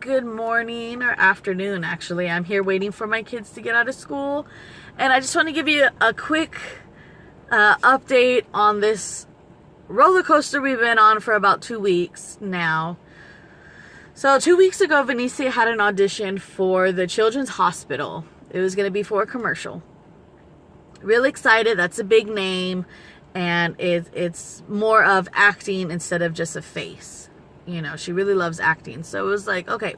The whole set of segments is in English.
good morning or afternoon, actually. I'm here waiting for my kids to get out of school. And I just want to give you a quick update on this roller coaster we've been on for about 2 weeks now. So 2 weeks ago, Venecia had an audition for the Children's Hospital. It was going to be for a commercial. Really excited. That's a big name. And it's more of acting instead of just a face. You know, she really loves acting. So it was like, okay,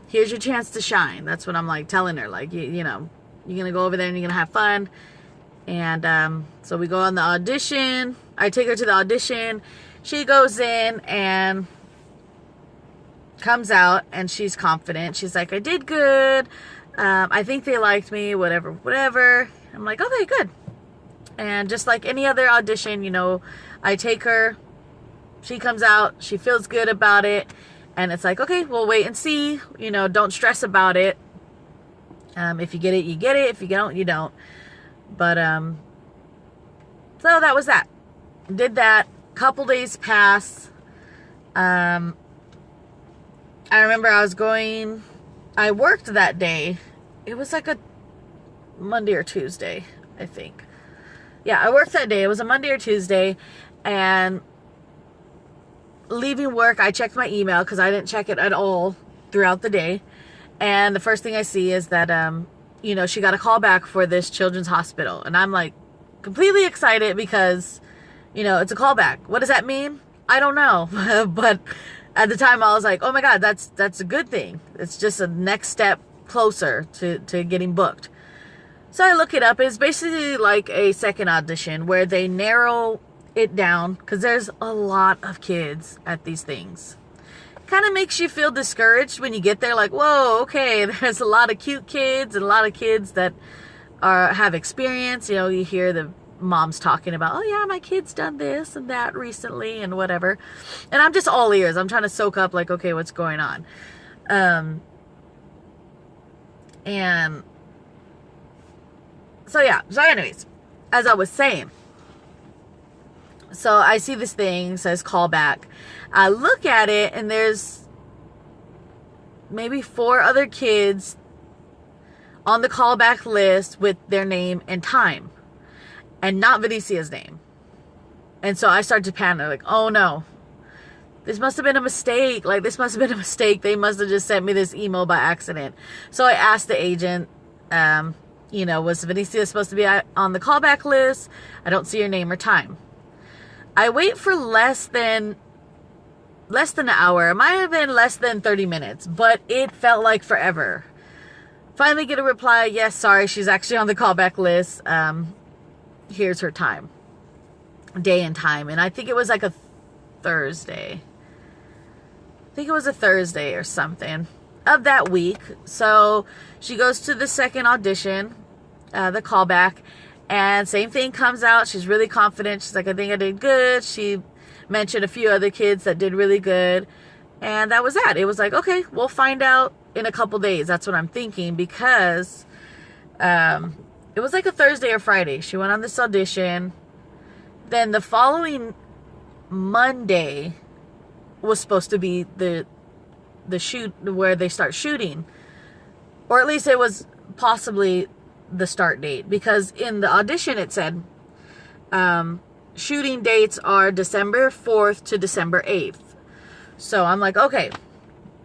here's your chance to shine. That's what I'm like telling her. Like, you know, you're going to go over there and you're going to have fun. And so we go on the audition. I take her to the audition. She goes in and comes out and she's confident. She's like, I did good. I think they liked me, whatever. I'm like, okay, good. And just like any other audition, you know, I take her, she comes out, she feels good about it. And it's like, okay, we'll wait and see, you know, don't stress about it. If you get it, you get it. If you don't, you don't. But, so that was that. Did that. Couple days pass. I remember I worked that day. It was like a Monday or Tuesday, I think. Yeah, I worked that day. It was a Monday or Tuesday. And leaving work, I checked my email because I didn't check it at all throughout the day. And the first thing I see is that, you know, she got a call back for this children's hospital. And I'm like completely excited because, you know, it's a callback. What does that mean? I don't know. But at the time I was like, oh my God, that's a good thing. It's just a next step closer to getting booked. So I look it up. It's basically like a second audition where they narrow it down because there's a lot of kids at these things. Kind of makes you feel discouraged when you get there. Like, whoa, okay, there's a lot of cute kids and a lot of kids that have experience. You know, you hear the moms talking about, oh yeah, my kid's done this and that recently and whatever. And I'm just all ears. I'm trying to soak up like, okay, what's going on? And so yeah, so anyways, as I was saying, so I see this thing says callback. I look at it and there's maybe 4 other kids on the callback list with their name and time and not Venecia's name. And so I start to panic, like, oh no, this must have been a mistake. Like, this must have been a mistake. They must have just sent me this email by accident. So I asked the agent, you know, was Venecia supposed to be on the callback list? I don't see your name or time. I wait for less than an hour. It might have been less than 30 minutes, but it felt like forever. Finally get a reply. Yes, sorry, she's actually on the callback list. Here's her time. Day and time. And I think it was like a Thursday. I think it was a Thursday or something of that week. So she goes to the second audition, the callback, and same thing comes out. She's really confident. She's like, I think I did good. She mentioned a few other kids that did really good. And that was that. It was like, okay, we'll find out in a couple days. That's what I'm thinking because it was like a Thursday or Friday. She went on this audition. Then the following Monday was supposed to be the shoot where they start shooting, or at least it was possibly the start date, because in the audition it said shooting dates are December 4th to December 8th. So I'm like, okay,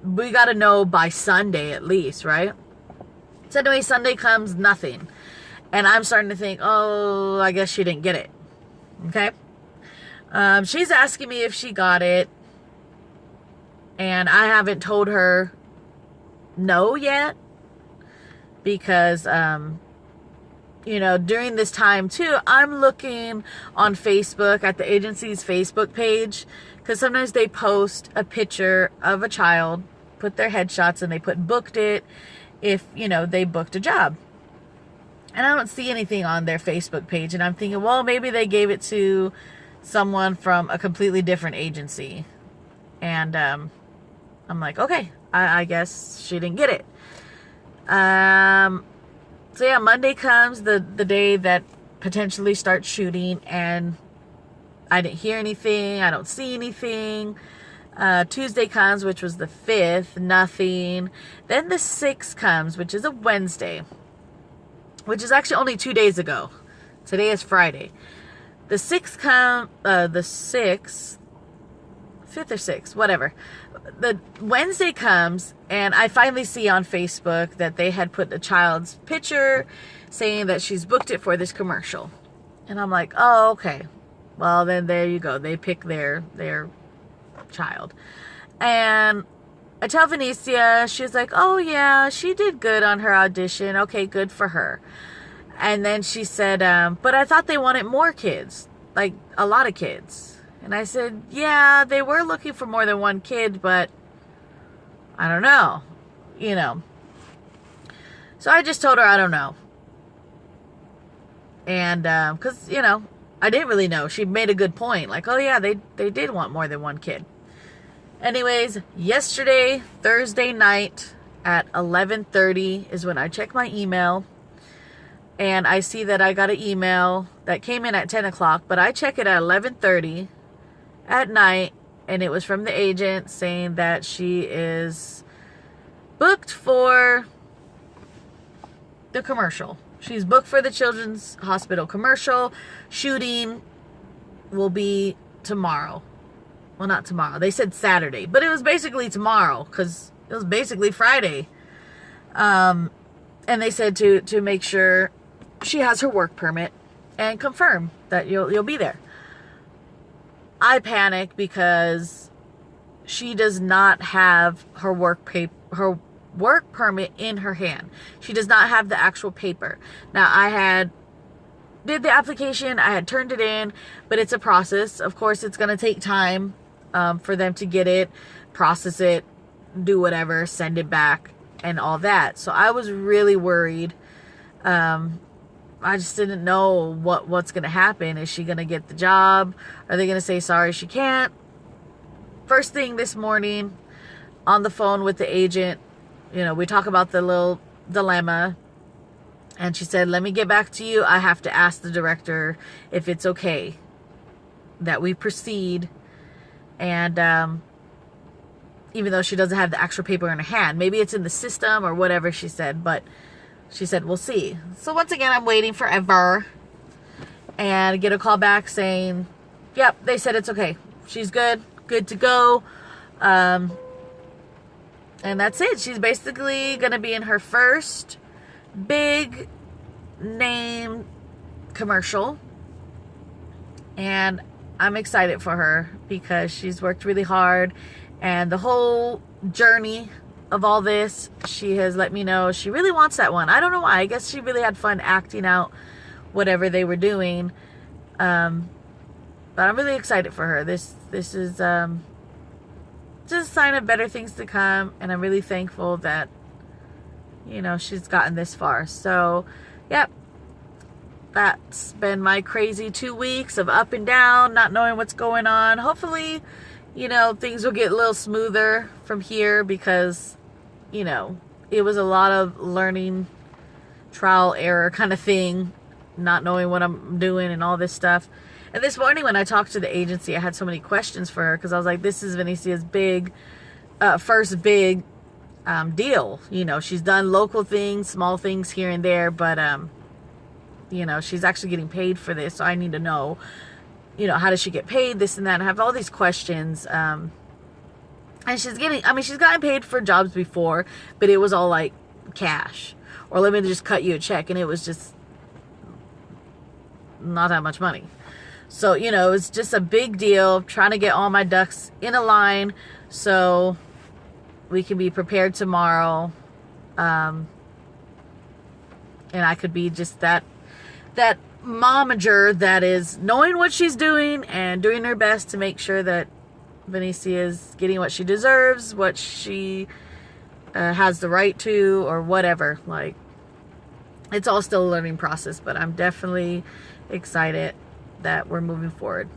we got to know by Sunday at least, right? So anyway, Sunday comes, nothing. And I'm starting to think, oh, I guess she didn't get it. Okay. She's asking me if she got it. And I haven't told her no yet. Because, you know, during this time too, I'm looking on Facebook at the agency's Facebook page. Because sometimes they post a picture of a child, put their headshots, and they put booked it if, you know, they booked a job. And I don't see anything on their Facebook page. And I'm thinking, well, maybe they gave it to someone from a completely different agency. And I'm like, okay, I guess she didn't get it. So yeah, Monday comes, the day that potentially starts shooting, and I didn't hear anything. I don't see anything. Tuesday comes, which was the 5th, nothing. Then the 6th comes, which is a Wednesday, which is actually only 2 days ago. Today is Friday. The 6th the 6th, 5th or 6th, whatever. The Wednesday comes, and I finally see on Facebook that they had put a child's picture saying that she's booked it for this commercial. And I'm like, oh, okay. Well, then there you go. They pick their child. And I tell Venecia, she's like, oh yeah, she did good on her audition. Okay, good for her. And then she said, but I thought they wanted more kids, like a lot of kids. And I said, yeah, they were looking for more than one kid, but I don't know, So I just told her I don't know. And because, I didn't really know. She made a good point. Like, oh yeah, they did want more than one kid. Anyways, yesterday, Thursday night at 11:30 is when I checked my email. And I see that I got an email that came in at 10 o'clock. But I check it at 11:30 at night. And it was from the agent saying that she is booked for the commercial. She's booked for the Children's Hospital commercial. Shooting will be tomorrow. Well, not tomorrow. They said Saturday. But it was basically tomorrow because it was basically Friday. And they said to make sure she has her work permit and confirm that you'll be there. I panic because she does not have her work permit in her hand. She does not have the actual paper. Now, I did the application, I had turned it in, but it's a process. Of course, it's going to take time for them to get it, process it, do whatever, send it back, and all that. So I was really worried. I just didn't know what's going to happen. Is she going to get the job? Are they going to say, sorry, she can't? First thing this morning, on the phone with the agent, we talk about the little dilemma. And she said, let me get back to you. I have to ask the director if it's okay that we proceed. And even though she doesn't have the actual paper in her hand, maybe it's in the system or whatever she said. But she said, we'll see. So once again, I'm waiting forever. And get a call back saying, yep, they said it's okay. She's good to go. And that's it. She's basically going to be in her first big name commercial. And I'm excited for her because she's worked really hard. And the whole journey of all this, she has let me know she really wants that one. I don't know why. I guess she really had fun acting out whatever they were doing. But I'm really excited for her. This is just a sign of better things to come. And I'm really thankful that, she's gotten this far. So, yep. That's been my crazy 2 weeks of up and down, not knowing what's going on. Hopefully, things will get a little smoother from here because, it was a lot of learning, trial, error kind of thing, not knowing what I'm doing and all this stuff. And this morning when I talked to the agency, I had so many questions for her because I was like, this is Venecia's first big deal. She's done local things, small things here and there, but, she's actually getting paid for this. So I need to know, how does she get paid, this and that. And I have all these questions. And she's gotten paid for jobs before, but it was all like cash or let me just cut you a check. And it was just not that much money. So, it's just a big deal trying to get all my ducks in a line so we can be prepared tomorrow. And I could be just that momager that is knowing what she's doing and doing her best to make sure that Venecia is getting what she deserves, what she has the right to, or whatever. Like, it's all still a learning process, but I'm definitely excited that we're moving forward.